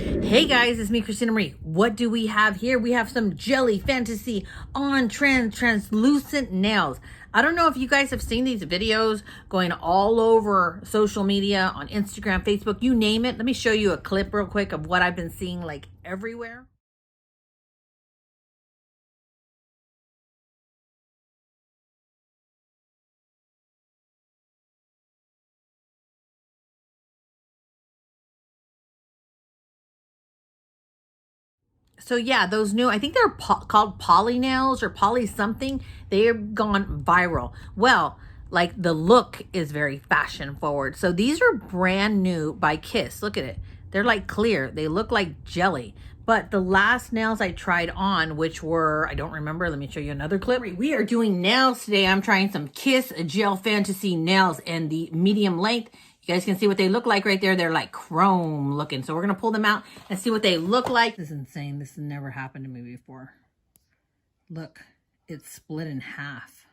Hey guys, it's me, Christina Marie. What do we have here? We have some Jelly Fantasy on trend translucent nails. I don't know if you guys have seen these videos going all over social media, on Instagram, Facebook, you name it. Let me show you a clip real quick of what I've been seeing like everywhere. So yeah, those new, I think they're called poly nails or poly something. They've gone viral. Well, like the look is very fashion forward. So these are brand new by Kiss. Look at it. They're like clear. They look like jelly. But the last nails I tried on, which were, I don't remember. Let me show you another clip. We are doing nails today. I'm trying some Kiss Gel Fantasy nails in the medium length. You guys can see what they look like right there. They're like chrome looking. So we're going to pull them out and see what they look like. This is insane. This has never happened to me before. Look, it's split in half.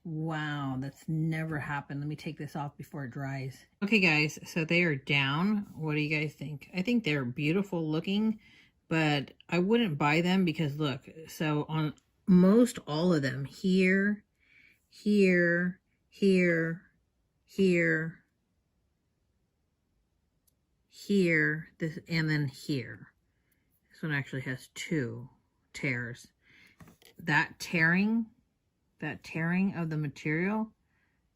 Wow, that's never happened. Let me take this off before it dries. Okay, guys, so they are down. What do you guys think? I think they're beautiful looking, but I wouldn't buy them because look, so on most all of them, here, here, here, here, here, this, and then here. This one actually has two tears. That tearing of the material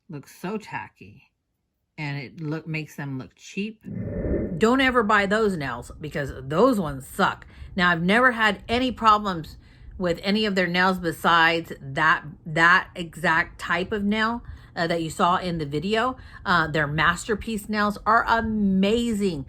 looks so tacky, and it makes them look cheap. Don't ever buy those nails because those ones suck. Now, I've never had any problems with any of their nails besides that exact type of nail that you saw in the video. Their masterpiece nails are amazing.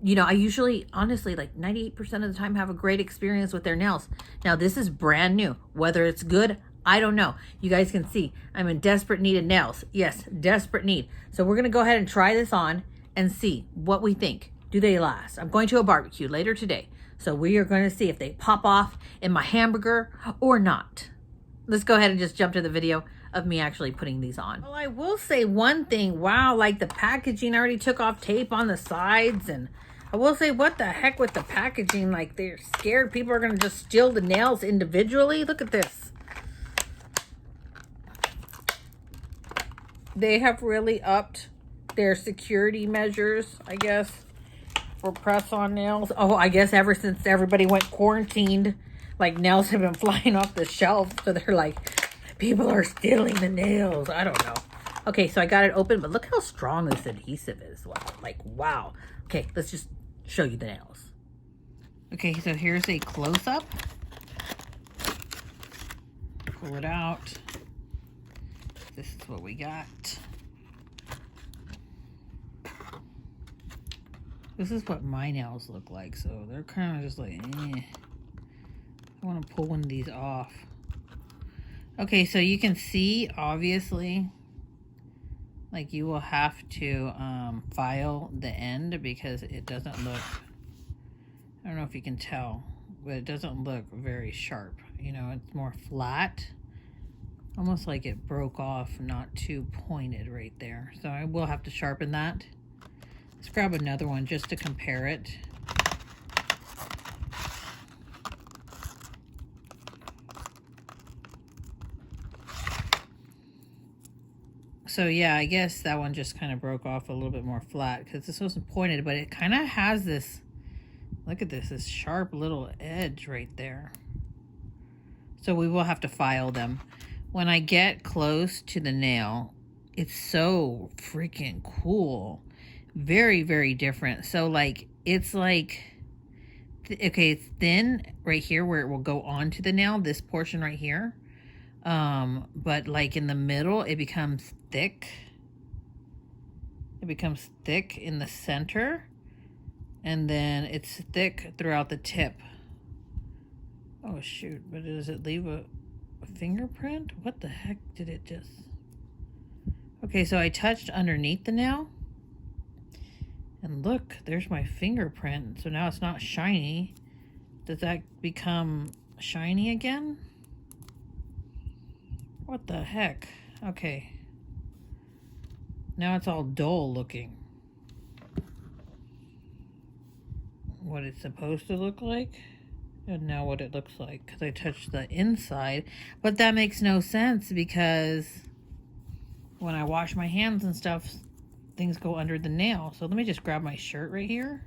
You know, I usually, honestly, like 98% of the time have a great experience with their nails. Now, this is brand new. Whether it's good, I don't know. You guys can see I'm in desperate need of nails. Yes, desperate need. So we're going to go ahead and try this on and see what we think. Do they last? I'm going to a barbecue later today. So we are going to see if they pop off in my hamburger or not. Let's go ahead and just jump to the video of me actually putting these on. Well, I will say one thing. Wow, like the packaging, I already took off tape on the sides. And I will say, what the heck with the packaging? Like they're scared people are going to just steal the nails individually. Look at this. They have really upped their security measures, I guess, for press-on nails. Oh, I guess ever since everybody went quarantined, like nails have been flying off the shelf. So they're like, people are stealing the nails. I don't know. Okay, so I got it open, but look how strong this adhesive is. Wow, like, wow. Okay, let's just show you the nails. Okay, so here's a close-up. Pull it out. This is what we got. This is what my nails look like, so they're kind of just like, eh. I want to pull one of these off. Okay, so you can see, obviously, like you will have to file the end because it doesn't look, I don't know if you can tell, but it doesn't look very sharp. You know, it's more flat. Almost like it broke off, not too pointed right there. So I will have to sharpen that. Let's grab another one just to compare it. So yeah, I guess that one just kind of broke off a little bit more flat because this wasn't pointed, but it kind of has this, look at this sharp little edge right there. So we will have to file them. When I get close to the nail, it's so freaking cool. Very, very different. So like, it's like, okay, it's thin right here where it will go onto the nail, this portion right here. But like in the middle, it becomes thick. It becomes thick in the center. And then it's thick throughout the tip. Oh shoot, but does it leave a fingerprint? What the heck did it just... Okay, so I touched underneath the nail. And look, there's my fingerprint. So now it's not shiny. Does that become shiny again? What the heck? Okay. Now it's all dull looking. what it's supposed to look like. And now what it looks like, because I touched the inside. But that makes no sense, because when I wash my hands and stuff, things go under the nail. So let me just grab my shirt right here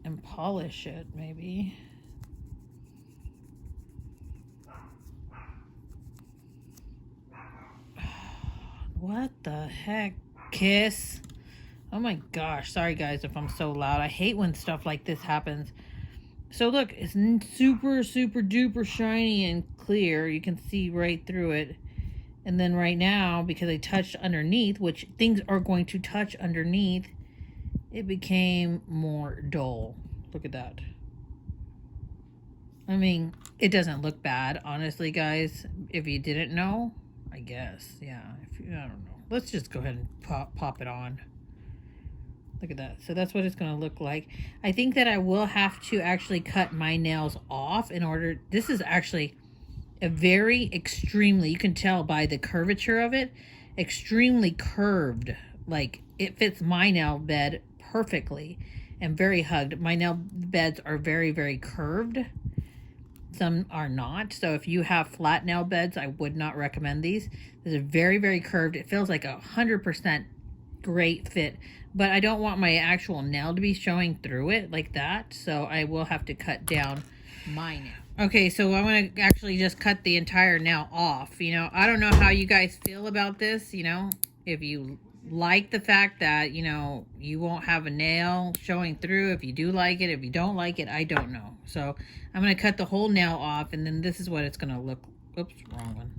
and polish it, maybe. What the heck, Kiss? Oh my gosh, sorry guys if I'm so loud. I hate when stuff like this happens. So look, it's super, super duper shiny and clear. You can see right through it. And then right now, because I touched underneath, which things are going to touch underneath, it became more dull. Look at that. I mean, it doesn't look bad, honestly, guys. If you didn't know, I guess, yeah. I don't know. Let's just go ahead and pop it on. Look at that. So that's what it's going to look like. I think that I will have to actually cut my nails off in order. This is actually a very extremely, you can tell by the curvature of it, extremely curved. Like it fits my nail bed perfectly and very hugged. My nail beds are very, very curved. Some are not. So if you have flat nail beds, I would not recommend these. These are very, very curved. It feels like 100% great fit, but I don't want my actual nail to be showing through it like that. So I will have to cut down my nail. Okay, so I'm going to actually just cut the entire nail off. You know, I don't know how you guys feel about this. You know, if you like the fact that, you know, you won't have a nail showing through. If you do like it, if you don't like it, I don't know. So I'm going to cut the whole nail off, and then this is what it's going to look. Oops, wrong one.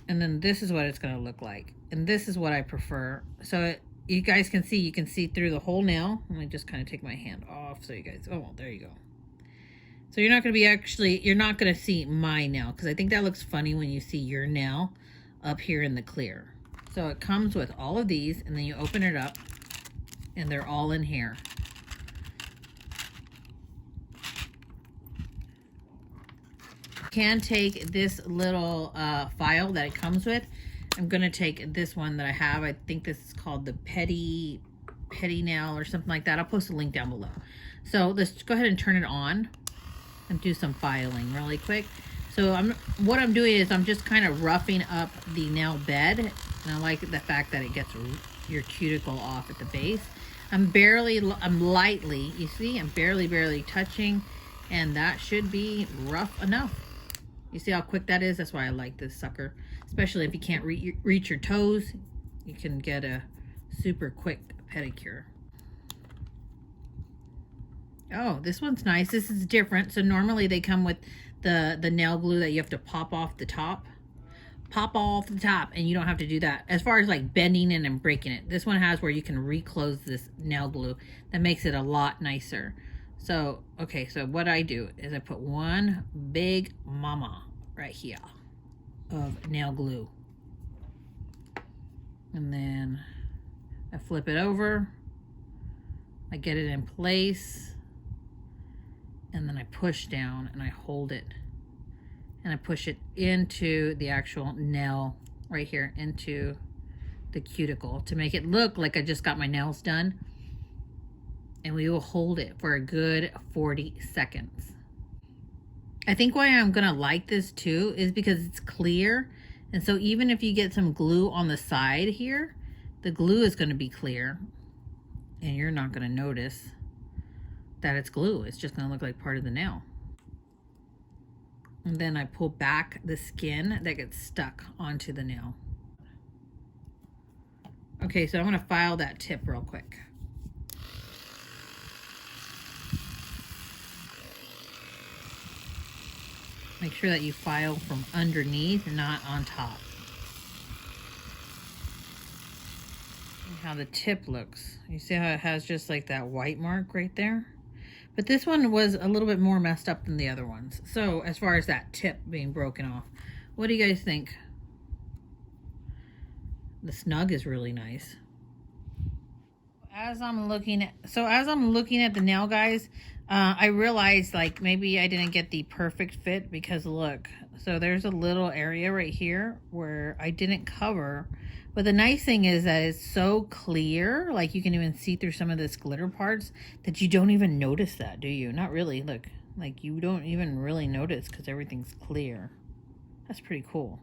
And then this is what it's going to look like. And this is what I prefer. So you guys can see through the whole nail. Let me just kind of take my hand off so you guys, oh, there you go. So you're not going to be you're not going to see my nail, because I think that looks funny when you see your nail up here in the clear. So it comes with all of these, and then you open it up, and they're all in here. You can take this little file that it comes with. I'm going to take this one that I have. I think this is called the petty nail or something like that. I'll post a link down below. So let's go ahead and turn it on and do some filing really quick. So what I'm doing is I'm just kind of roughing up the nail bed, and I like the fact that it gets your cuticle off at the base. I'm lightly, you see, I'm barely touching, and that should be rough enough. You see how quick that is? That's why I like this sucker. Especially if you can't reach your toes, you can get a super quick pedicure. Oh, this one's nice. This is different. So normally they come with the nail glue that you have to pop off the top. Pop off the top, and you don't have to do that. As far as like bending it and breaking it, this one has where you can reclose this nail glue. That makes it a lot nicer. So, okay, so what I do is I put one big mama right here of nail glue. And then I flip it over. I get it in place. And then I push down and I hold it. And I push it into the actual nail right here, into the cuticle, to make it look like I just got my nails done. And we will hold it for a good 40 seconds. I think why I'm gonna like this too is because it's clear. And so even if you get some glue on the side here, the glue is gonna be clear. And you're not gonna notice that it's glue. It's just gonna look like part of the nail. And then I pull back the skin that gets stuck onto the nail. Okay, so I'm gonna file that tip real quick. Make sure that you file from underneath, not on top. And how the tip looks. You see how it has just like that white mark right there? But this one was a little bit more messed up than the other ones. So as far as that tip being broken off, what do you guys think? The snug is really nice. As I'm looking at the nail, guys, I realized like maybe I didn't get the perfect fit, because look, so there's a little area right here where I didn't cover But the nice thing is that it's so clear, like you can even see through some of this glitter parts, that you don't even notice that, do you? Not really. Look, like you don't even really notice because everything's clear. That's pretty cool.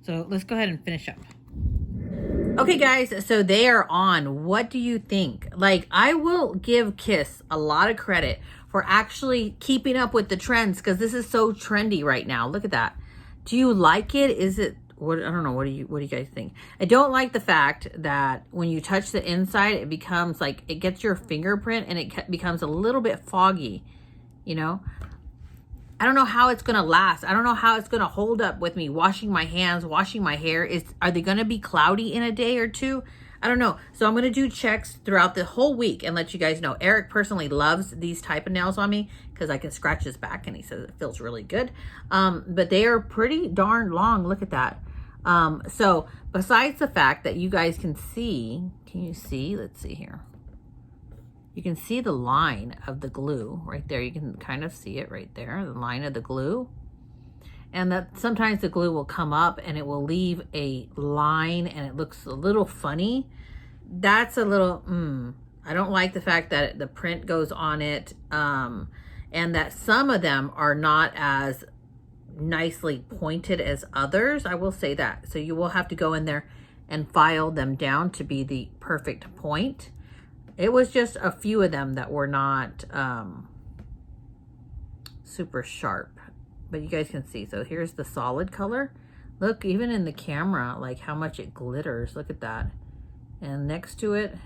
So let's go ahead and finish up. Okay, guys, so they are on. What do you think? Like, I will give Kiss a lot of credit for actually keeping up with the trends because this is so trendy right now. Look at that. Do you like it? Is it, what, I don't know, what do you guys think? I don't like the fact that when you touch the inside, it becomes like, it gets your fingerprint and it becomes a little bit foggy, you know? I don't know how it's going to last. I don't know how it's going to hold up with me washing my hands, washing my hair. Are they going to be cloudy in a day or two? I don't know. So I'm going to do checks throughout the whole week and let you guys know. Eric personally loves these type of nails on me because I can scratch his back and he says it feels really good. But they are pretty darn long. Look at that. So besides the fact that you guys can see, you see? Let's see here. You can see the line of the glue right there. You can kind of see it right there, the line of the glue. And that sometimes the glue will come up and it will leave a line and it looks a little funny. That's a little, I don't like the fact that the print goes on it, and that some of them are not as nicely pointed as others. I will say that. So you will have to go in there and file them down to be the perfect point. It was just a few of them that were not super sharp, but you guys can see. So here's the solid color. Look, even in the camera, like how much it glitters. Look at that. And next to it,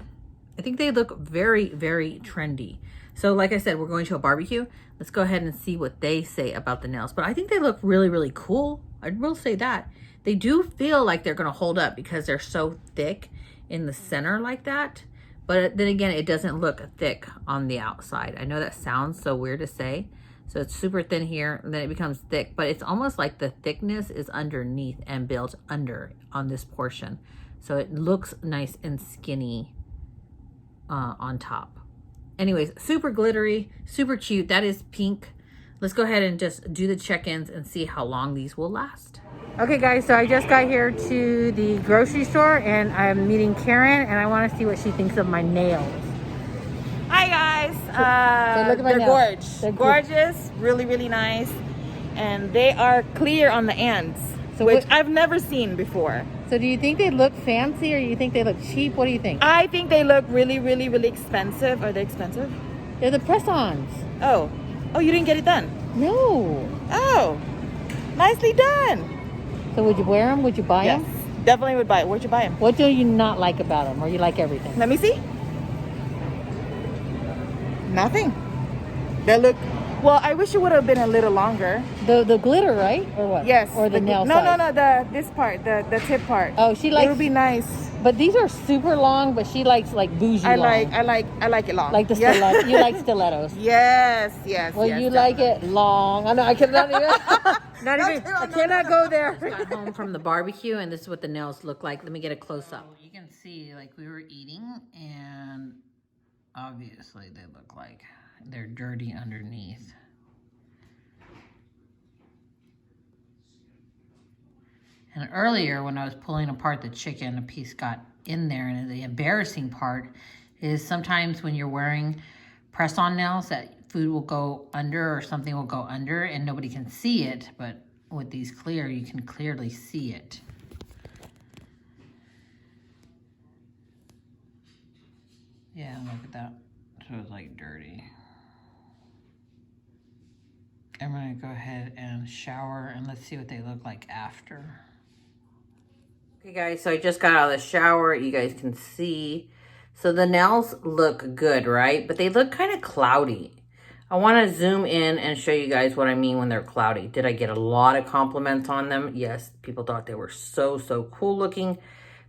I think they look very, very trendy. So like I said, we're going to a barbecue. Let's go ahead and see what they say about the nails. But I think they look really, really cool. I will say that. They do feel like they're going to hold up because they're so thick in the center like that. But then again, it doesn't look thick on the outside. I know that sounds so weird to say. So it's super thin here, and then it becomes thick. But it's almost like the thickness is underneath and built under on this portion. So it looks nice and skinny on top. Anyways, super glittery, super cute. That is pink. Let's go ahead and just do the check-ins and see how long these will last. Okay guys, so I just got here to the grocery store and I'm meeting Karen and I want to see what she thinks of my nails. Hi guys, so look at my they're nails. gorgeous. They're gorgeous, really, really nice. And they are clear on the ends, so which I've never seen before. So do you think they look fancy or do you think they look cheap? What do you think? I think they look really, really, really expensive. Are they expensive? They're the press-ons. Oh, you didn't get it done? No. Oh, nicely done. So would you wear them? Would you buy them? Yes, definitely would buy it. Where'd you buy them? What do you not like about them, or you like everything? Let me see. Nothing. They look, well, I wish it would have been a little longer. The glitter, right? Or what? Yes. Or the nail no, size? No, this part, the tip part. Oh, she likes. It would be nice. But these are super long, but she likes like bougie long. I like it long. Like the stiletto. You like stilettos. Yes. Well, yes, you like it long. I know, I cannot even. I cannot go there. Got home from the barbecue, and this is what the nails look like. Let me get a close up. You can see, like, we were eating, and obviously they look like they're dirty underneath. And earlier, when I was pulling apart the chicken, a piece got in there, and the embarrassing part is sometimes when you're wearing press-on nails, that food will go under or something will go under and nobody can see it, but with these clear, you can clearly see it. Yeah, look at that. So it's like dirty. I'm gonna go ahead and shower and let's see what they look like after. Okay guys, so I just got out of the shower. You guys can see. So the nails look good, right? But they look kind of cloudy. I want to zoom in and show you guys what I mean when they're cloudy. Did I get a lot of compliments on them? Yes, people thought they were so cool looking,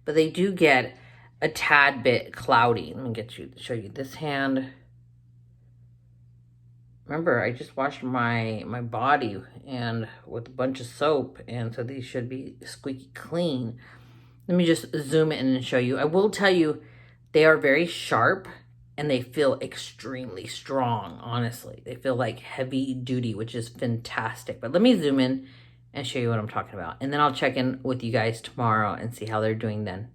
but they do get a tad bit cloudy. Let me show you this hand. Remember, I just washed my body and with a bunch of soap, and so these should be squeaky clean. Let me just zoom in and show you. I will tell you, they are very sharp and they feel extremely strong, honestly. They feel like heavy duty, which is fantastic. But let me zoom in and show you what I'm talking about. And then I'll check in with you guys tomorrow and see how they're doing then.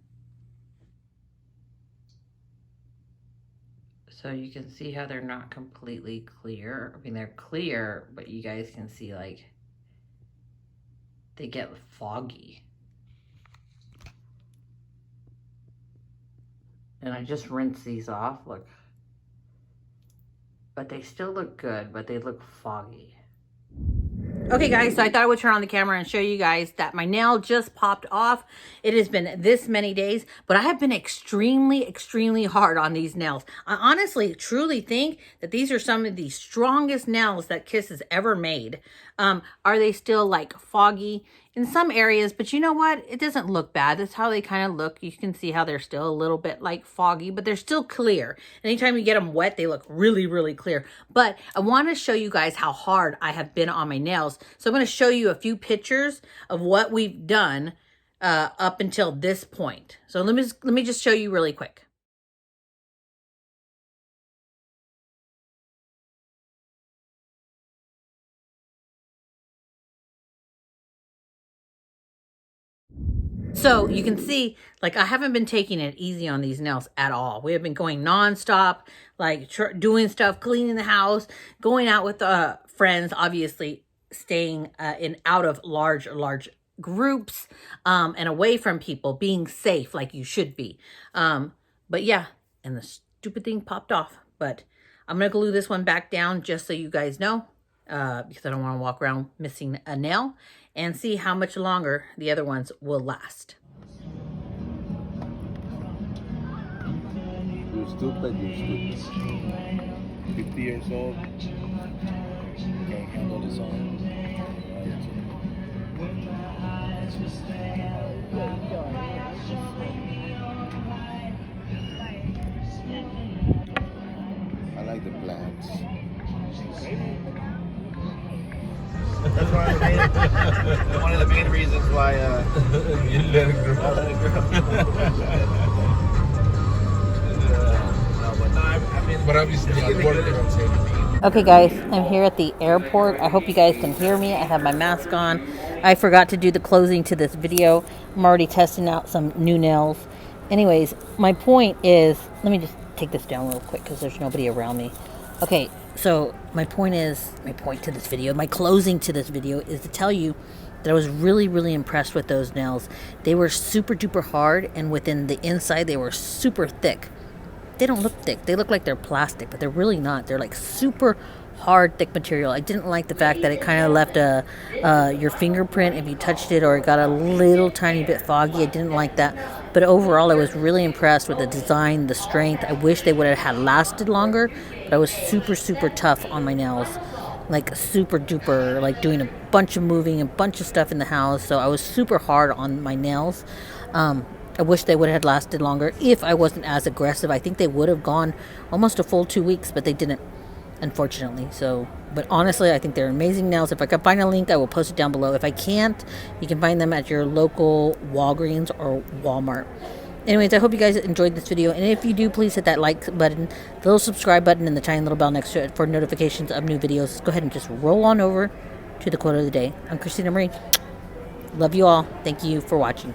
So you can see how they're not completely clear. I mean, they're clear, but you guys can see like they get foggy. And I just rinse these off, look. But they still look good, but they look foggy. Okay guys, so I thought I would turn on the camera and show you guys that my nail just popped off. It has been this many days, but I have been extremely hard on these nails. I honestly, truly think that these are some of the strongest nails that Kiss has ever made. Are they still like foggy in some areas? But you know what? It doesn't look bad. That's how they kind of look. You can see how they're still a little bit like foggy, but they're still clear. Anytime you get them wet, they look really clear. But I want to show you guys how hard I have been on my nails. So I'm going to show you a few pictures of what we've done up until this point. So let me just show you really quick. So you can see, like, I haven't been taking it easy on these nails at all. We have been going nonstop, like doing stuff, cleaning the house, going out with friends, obviously staying out of large groups and away from people, being safe like you should be. But yeah, and the stupid thing popped off. But I'm going to glue this one back down just so you guys know, because I don't want to walk around missing a nail, and see how much longer the other ones will last. You're stupid, you're stupid. 50 years old, can't handle the song. I like the plants. That's one of the main reasons why You let it grow. I let it grow. But obviously, Okay guys, I'm here at the airport. I hope you guys can hear me. I have my mask on. I forgot to do the closing to this video. I'm already testing out some new nails. Anyways, my point is, let me just take this down real quick because there's nobody around me. Okay, so my point to this video, my closing to this video is to tell you that I was really impressed with those nails. They were super duper hard, and within the inside they were super thick. They don't look thick. They look like they're plastic, but they're really not. They're like super hard, thick material. I didn't like the fact that it kind of left your fingerprint if you touched it, or it got a little tiny bit foggy. I didn't like that. But overall, I was really impressed with the design, the strength. I wish they would have had lasted longer, but I was super tough on my nails. Like super duper, like doing a bunch of moving, a bunch of stuff in the house. So I was super hard on my nails. I wish they would have lasted longer if I wasn't as aggressive. I think they would have gone almost a full 2 weeks, but they didn't, unfortunately. So, but honestly, I think they're amazing nails. If I can find a link, I will post it down below. If I can't, you can find them at your local Walgreens or Walmart. Anyways, I hope you guys enjoyed this video. And if you do, please hit that like button, the little subscribe button, and the tiny little bell next to it for notifications of new videos. Go ahead and just roll on over to the quote of the day. I'm Christina Marie. Love you all. Thank you for watching.